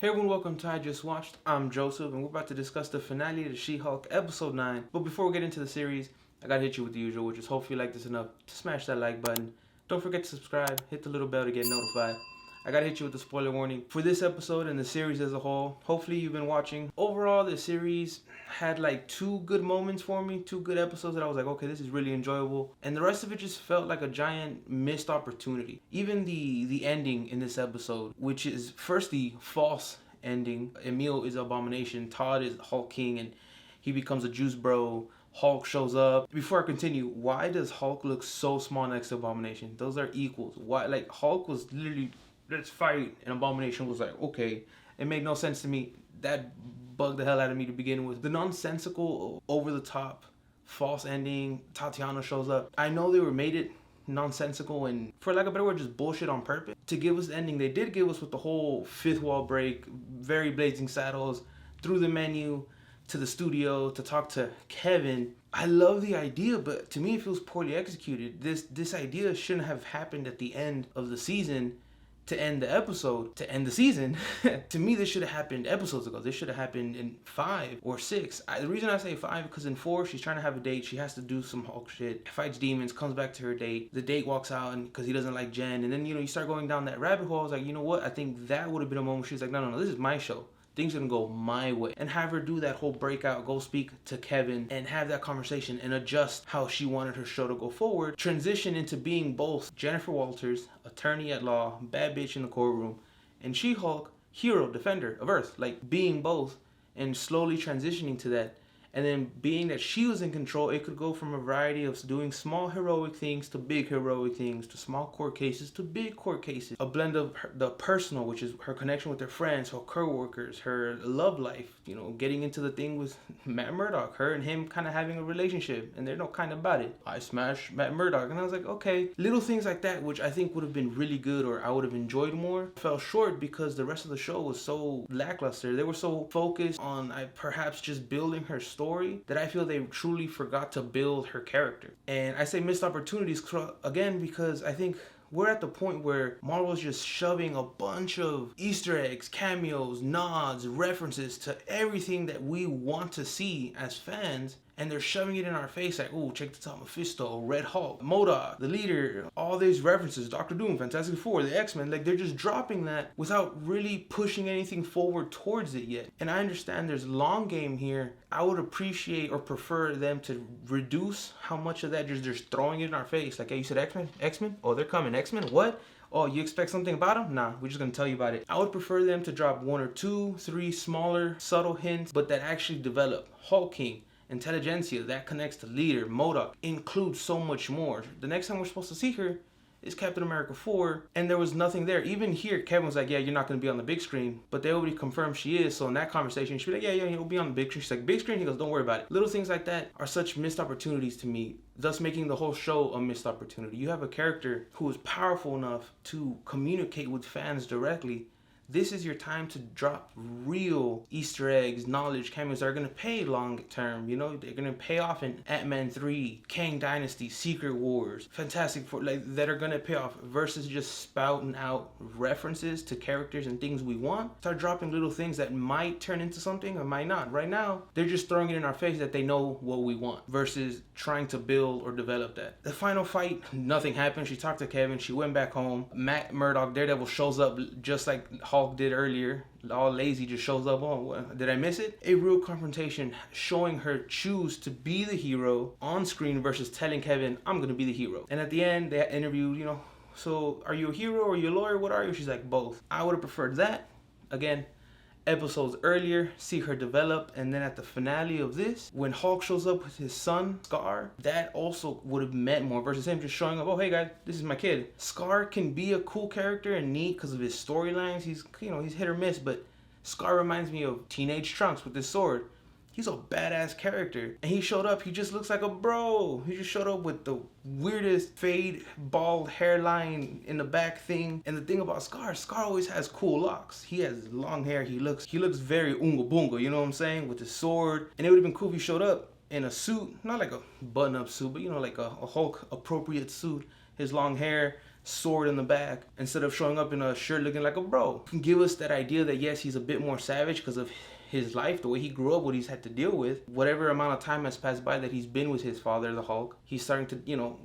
Hey everyone, welcome to I Just Watched. I'm Joseph, and we're about to discuss the finale of the She-Hulk Episode 9. But before we get into the series, I gotta hit you with the usual, which is hopefully you like this enough to smash that like button. Don't forget to subscribe, hit the little bell to get notified. I gotta hit you with the spoiler warning for this episode and the series as a whole. Hopefully you've been watching. Overall, the series had like two good moments for me, two good episodes that I was like, okay, this is really enjoyable. And the rest of it just felt like a giant missed opportunity. Even the ending in this episode, which is first the false ending. Emil is Abomination, Todd is Hulk King, and he becomes a juice bro. Hulk shows up. Before I continue, why does Hulk look so small next to Abomination? Those are equals. Why? Like, Hulk was literally, let's fight, and Abomination was like, okay. It made no sense to me. That bugged the hell out of me to begin with. The nonsensical, over the top, false ending. Tatiana shows up. I know they made it nonsensical and, for lack of a better word, just bullshit on purpose to give us the ending they did give us with the whole fifth wall break, very Blazing Saddles, through the menu to the studio to talk to Kevin. I love the idea, but to me it feels poorly executed. This idea shouldn't have happened at the end of the season to end the episode, to end the season. To me, this should have happened episodes ago. This should have happened in 5 or 6. The reason I say 5 because in 4, she's trying to have a date. She has to do some Hulk shit. Fights demons, comes back to her date. The date walks out because he doesn't like Jen. And then, you start going down that rabbit hole. I was like, you know what? I think that would have been a moment where she's like, no, this is my show. Things are gonna go my way. And have her do that whole breakout, go speak to Kevin and have that conversation and adjust how she wanted her show to go forward. Transition into being both Jennifer Walters, attorney at law, bad bitch in the courtroom, and She-Hulk, hero, defender of Earth. Like, being both and slowly transitioning to that. And then being that she was in control, it could go from a variety of doing small heroic things to big heroic things, to small court cases to big court cases. A blend of the personal, which is her connection with her friends, her co-workers, her love life, getting into the thing with Matt Murdock, her and him kind of having a relationship, and they're no kind about it. I smashed Matt Murdock, and I was like, okay. Little things like that, which I think would have been really good or I would have enjoyed more, fell short because the rest of the show was so lackluster. They were so focused on perhaps just building her story that I feel they truly forgot to build her character. And I say missed opportunities again because I think we're at the point where Marvel's just shoving a bunch of Easter eggs, cameos, nods, references to everything that we want to see as fans. And they're shoving it in our face like, oh, check this out, Mephisto, Red Hulk, MODOK, the leader, all these references, Doctor Doom, Fantastic Four, the X-Men. Like, they're just dropping that without really pushing anything forward towards it yet. And I understand there's long game here. I would appreciate or prefer them to reduce how much of that just throwing it in our face. Like, hey, you said X-Men? Oh, they're coming. X-Men? What? Oh, you expect something about them? Nah, we're just gonna tell you about it. I would prefer them to drop 1 or 2, 3 smaller, subtle hints, but that actually develop. Hulk King, Intelligentsia, that connects to leader, MODOK, includes so much more. The next time we're supposed to see her is Captain America 4, and there was nothing there. Even here, Kevin was like, yeah, you're not going to be on the big screen, but they already confirmed she is, so in that conversation, she'd be like, yeah, you'll be on the big screen. She's like, big screen? He goes, don't worry about it. Little things like that are such missed opportunities to me, thus making the whole show a missed opportunity. You have a character who is powerful enough to communicate with fans directly. This is your time to drop real Easter eggs, knowledge, cameos that are going to pay long term. They're going to pay off in Ant-Man 3, Kang Dynasty, Secret Wars, Fantastic Four, that are going to pay off versus just spouting out references to characters and things we want. Start dropping little things that might turn into something or might not. Right now, they're just throwing it in our face that they know what we want versus trying to build or develop that. The final fight, nothing happened. She talked to Kevin. She went back home. Matt Murdock, Daredevil, shows up just like Hulk did earlier, all lazy, just shows up. Oh, did I miss it? A real confrontation showing her choose to be the hero on screen versus telling Kevin, I'm gonna be the hero. And at the end, they interviewed, so are you a hero or are you a lawyer? What are you? She's like, both. I would have preferred that. Again, episodes earlier, see her develop, and then at the finale of this, when Hulk shows up with his son, Scar, that also would have meant more versus him just showing up, oh, hey guys, this is my kid. Scar can be a cool character and neat because of his storylines. He's hit or miss, but Scar reminds me of Teenage Trunks with his sword. He's a badass character. And he showed up, he just looks like a bro. He just showed up with the weirdest fade, bald hairline in the back thing. And the thing about Scar always has cool locks. He has long hair, he looks very unga bunga, you know what I'm saying? With his sword. And it would have been cool if he showed up in a suit, not like a button-up suit, but like a Hulk appropriate suit. His long hair, sword in the back instead of showing up in a shirt looking like a bro. Give us that idea that yes, he's a bit more savage because of his life, the way he grew up, what he's had to deal with. Whatever amount of time has passed by that he's been with his father, the Hulk, he's starting to,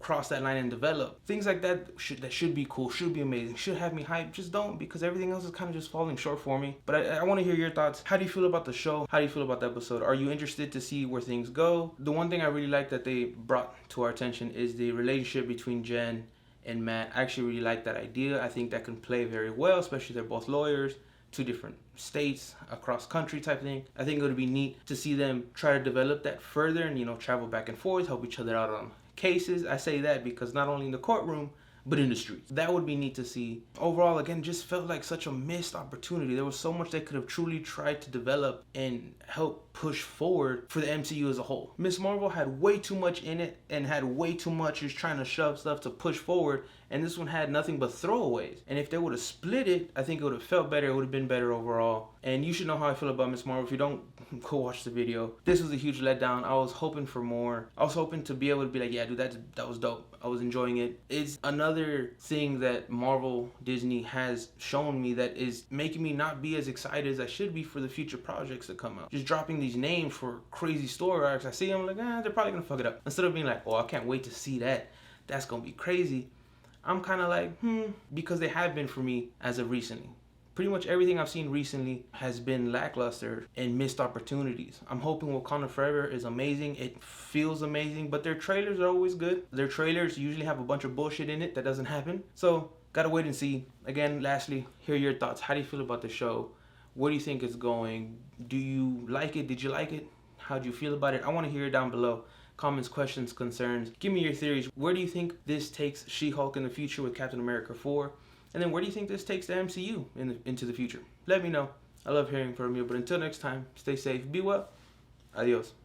cross that line and develop. Things like that should be cool, should be amazing, should have me hyped. Just don't, because everything else is kind of just falling short for me. But I want to hear your thoughts. How do you feel about the show? How do you feel about the episode? Are you interested to see where things go? The one thing I really like that they brought to our attention is the relationship between Jen and Matt. I actually really like that idea. I think that can play very well, especially they're both lawyers, two different states, across country type thing. I think it would be neat to see them try to develop that further and, travel back and forth, help each other out on cases. I say that because not only in the courtroom, but in the streets. That would be neat to see. Overall, again, just felt like such a missed opportunity. There was so much they could have truly tried to develop and help push forward for the MCU as a whole. Ms. Marvel had way too much in it and had way too much just trying to shove stuff to push forward, and this one had nothing but throwaways. And if they would have split it, I think it would have felt better. It would have been better overall. And you should know how I feel about Ms. Marvel. If you don't, go watch the video. This was a huge letdown. I was hoping for more. I was hoping to be able to be like, yeah, dude, that was dope. I was enjoying it. It's another thing that Marvel Disney has shown me that is making me not be as excited as I should be for the future projects that come out. Just dropping these names for crazy story arcs. I see them like, they're probably gonna fuck it up. Instead of being like, oh, I can't wait to see that. That's gonna be crazy. I'm kind of like, because they have been for me as of recently. Pretty much everything I've seen recently has been lackluster and missed opportunities. I'm hoping Wakanda Forever is amazing. It feels amazing, but their trailers are always good. Their trailers usually have a bunch of bullshit in it that doesn't happen. So, gotta wait and see. Again, lastly, hear your thoughts. How do you feel about the show? Where do you think it's going? Do you like it? Did you like it? How do you feel about it? I want to hear it down below. Comments, questions, concerns. Give me your theories. Where do you think this takes She-Hulk in the future with Captain America 4? And then where do you think this takes the MCU into the future? Let me know. I love hearing from you. But until next time, stay safe, be well. Adios.